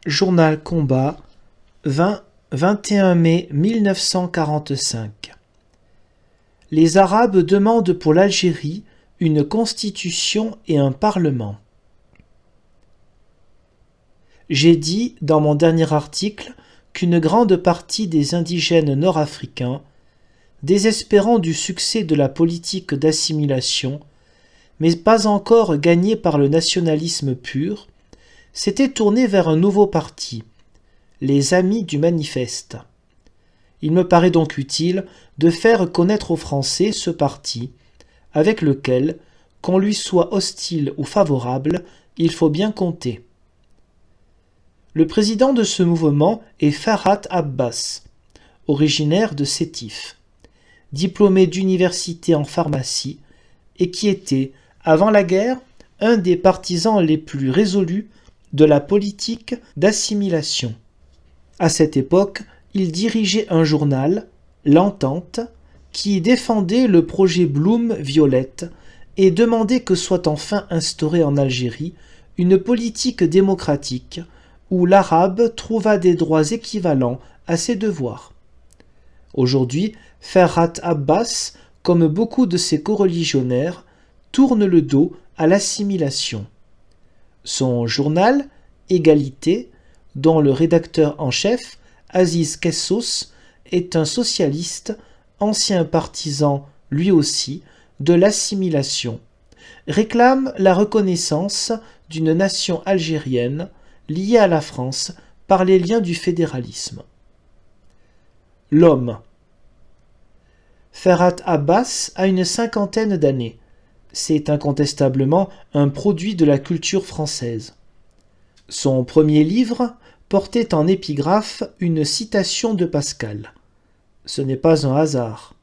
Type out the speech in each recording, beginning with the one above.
Journal Combat, 21 mai 1945. Les Arabes demandent pour l'Algérie une constitution et un parlement. J'ai dit dans mon dernier article qu'une grande partie des indigènes nord-africains, désespérant du succès de la politique d'assimilation, mais pas encore gagnés par le nationalisme pur, s'étaient tournés vers un nouveau parti, les Amis du Manifeste. Il me paraît donc utile de faire connaître aux Français ce parti, avec lequel, qu'on lui soit hostile ou favorable, il faut bien compter. Le président de ce mouvement est Farhat Abbas, originaire de Sétif, diplômé d'université en pharmacie et qui était, avant la guerre, un des partisans les plus résolus de la politique d'assimilation. À cette époque, il dirigeait un journal, L'Entente, qui défendait le projet Blum-Violette et demandait que soit enfin instaurée en Algérie une politique démocratique où l'arabe trouva des droits équivalents à ses devoirs. Aujourd'hui, Farhat Abbas, comme beaucoup de ses coreligionnaires, tourne le dos à l'assimilation. Son journal, Égalité, dont le rédacteur en chef, Aziz Kessos, est un socialiste, ancien partisan, lui aussi, de l'assimilation, réclame la reconnaissance d'une nation algérienne liée à la France par les liens du fédéralisme. L'homme. Farhat Abbas a une cinquantaine d'années. C'est incontestablement un produit de la culture française. Son premier livre portait en épigraphe une citation de Pascal. Ce n'est pas un hasard.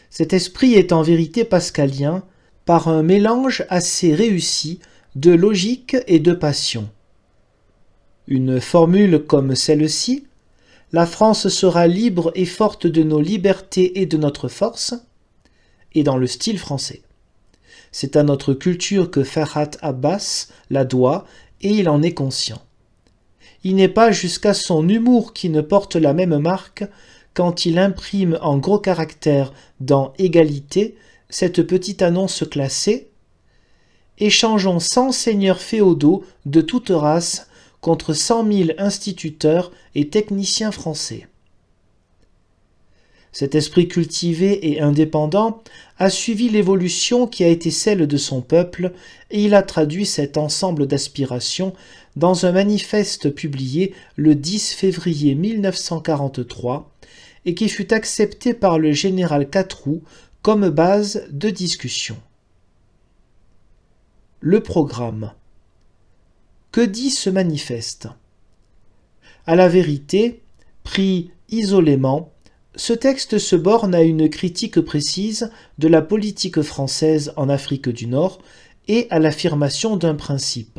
Cet esprit est en vérité pascalien par un mélange assez réussi de logique et de passion. Une formule comme celle-ci, « La France sera libre et forte de nos libertés et de notre force » est dans le style français. C'est à notre culture que Farhat Abbas la doit et il en est conscient. Il n'est pas jusqu'à son humour qui ne porte la même marque quand il imprime en gros caractères dans Égalité cette petite annonce classée « Échangeons 100 seigneurs féodaux de toute race contre 100 000 instituteurs et techniciens français ». Cet esprit cultivé et indépendant a suivi l'évolution qui a été celle de son peuple et il a traduit cet ensemble d'aspirations dans un manifeste publié le 10 février 1943 et qui fut accepté par le général Quatroux comme base de discussion. Le programme. Que dit ce manifeste ? À la vérité, pris isolément, ce texte se borne à une critique précise de la politique française en Afrique du Nord et à l'affirmation d'un principe.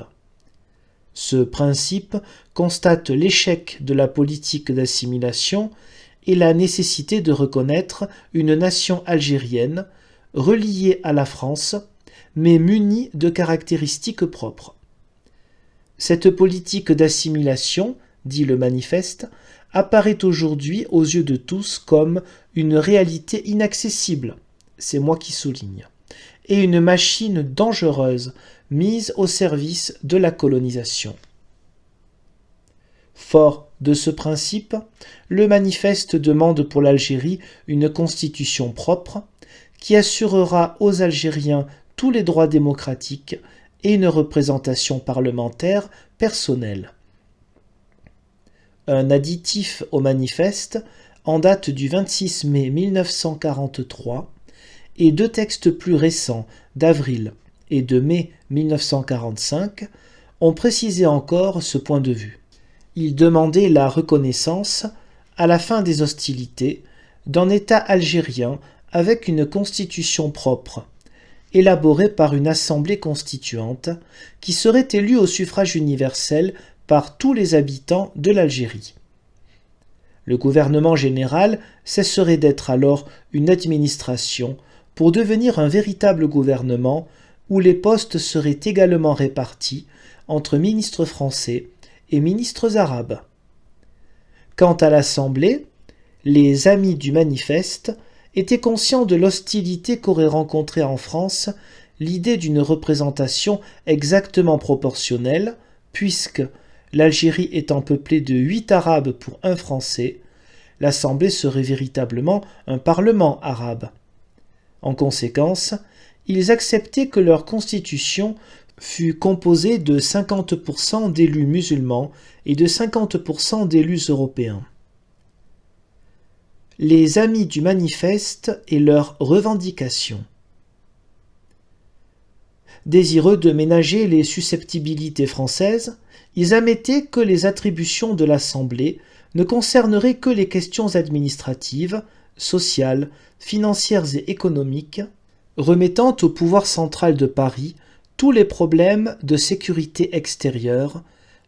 Ce principe constate l'échec de la politique d'assimilation et la nécessité de reconnaître une nation algérienne, reliée à la France, mais munie de caractéristiques propres. Cette politique d'assimilation, dit le manifeste, apparaît aujourd'hui aux yeux de tous comme une réalité inaccessible, c'est moi qui souligne, et une machine dangereuse mise au service de la colonisation. Fort de ce principe, le manifeste demande pour l'Algérie une constitution propre qui assurera aux Algériens tous les droits démocratiques et une représentation parlementaire personnelle. Un additif au manifeste, en date du 26 mai 1943, et deux textes plus récents, d'avril et de mai 1945, ont précisé encore ce point de vue. Ils demandaient la reconnaissance, à la fin des hostilités, d'un État algérien avec une constitution propre, élaborée par une assemblée constituante, qui serait élue au suffrage universel par tous les habitants de l'Algérie. Le gouvernement général cesserait d'être alors une administration pour devenir un véritable gouvernement où les postes seraient également répartis entre ministres français et ministres arabes. Quant à l'Assemblée, les amis du manifeste étaient conscients de l'hostilité qu'aurait rencontrée en France l'idée d'une représentation exactement proportionnelle, puisque, l'Algérie étant peuplée de 8 Arabes pour 1 Français, l'Assemblée serait véritablement un parlement arabe. En conséquence, ils acceptaient que leur constitution fût composée de 50% d'élus musulmans et de 50% d'élus européens. Les amis du manifeste et leurs revendications. Désireux de ménager les susceptibilités françaises, ils admettaient que les attributions de l'Assemblée ne concerneraient que les questions administratives, sociales, financières et économiques, remettant au pouvoir central de Paris tous les problèmes de sécurité extérieure,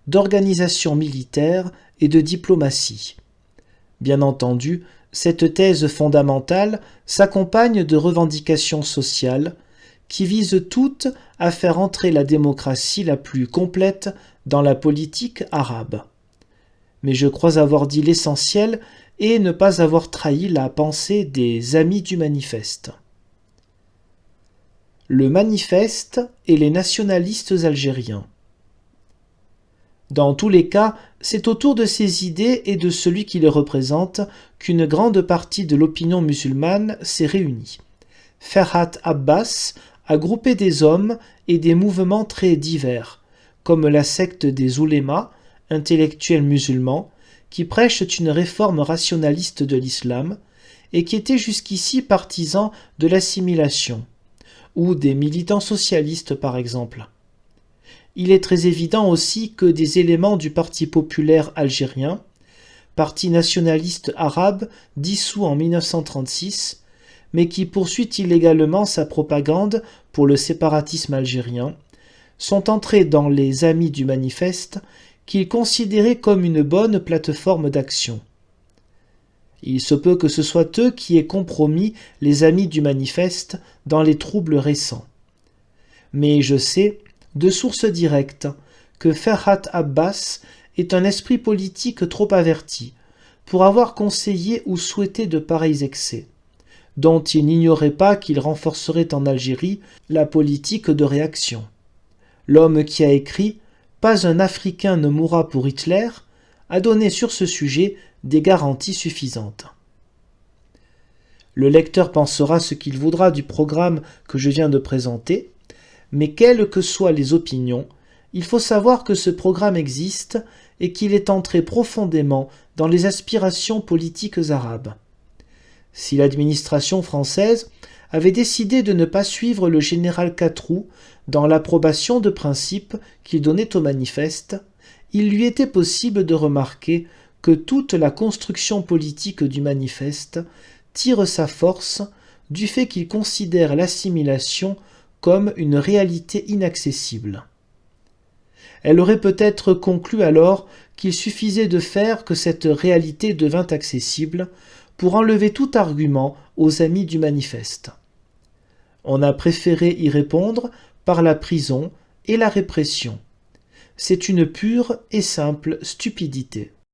d'organisation militaire et de diplomatie. Bien entendu, cette thèse fondamentale s'accompagne de revendications sociales qui visent toutes à faire entrer la démocratie la plus complète dans la politique arabe. Mais je crois avoir dit l'essentiel et ne pas avoir trahi la pensée des amis du manifeste. Le manifeste et les nationalistes algériens. Dans tous les cas, c'est autour de ces idées et de celui qui les représente qu'une grande partie de l'opinion musulmane s'est réunie. Ferhat Abbas a groupé des hommes et des mouvements très divers, comme la secte des oulémas, intellectuels musulmans, qui prêchent une réforme rationaliste de l'islam et qui étaient jusqu'ici partisans de l'assimilation, ou des militants socialistes par exemple. Il est très évident aussi que des éléments du Parti populaire algérien, parti nationaliste arabe dissous en 1936, mais qui poursuit illégalement sa propagande pour le séparatisme algérien, sont entrés dans les amis du manifeste qu'ils considéraient comme une bonne plateforme d'action. Il se peut que ce soit eux qui aient compromis les amis du manifeste dans les troubles récents. Mais je sais, de source directe, que Ferhat Abbas est un esprit politique trop averti pour avoir conseillé ou souhaité de pareils excès, dont il n'ignorait pas qu'il renforcerait en Algérie la politique de réaction. L'homme qui a écrit « Pas un Africain ne mourra pour Hitler » a donné sur ce sujet des garanties suffisantes. Le lecteur pensera ce qu'il voudra du programme que je viens de présenter, mais quelles que soient les opinions, il faut savoir que ce programme existe et qu'il est entré profondément dans les aspirations politiques arabes. Si l'administration française avait décidé de ne pas suivre le général Catroux dans l'approbation de principes qu'il donnait au manifeste, il lui était possible de remarquer que toute la construction politique du manifeste tire sa force du fait qu'il considère l'assimilation comme une réalité inaccessible. Elle aurait peut-être conclu alors qu'il suffisait de faire que cette réalité devint accessible pour enlever tout argument aux amis du manifeste. On a préféré y répondre par la prison et la répression. C'est une pure et simple stupidité.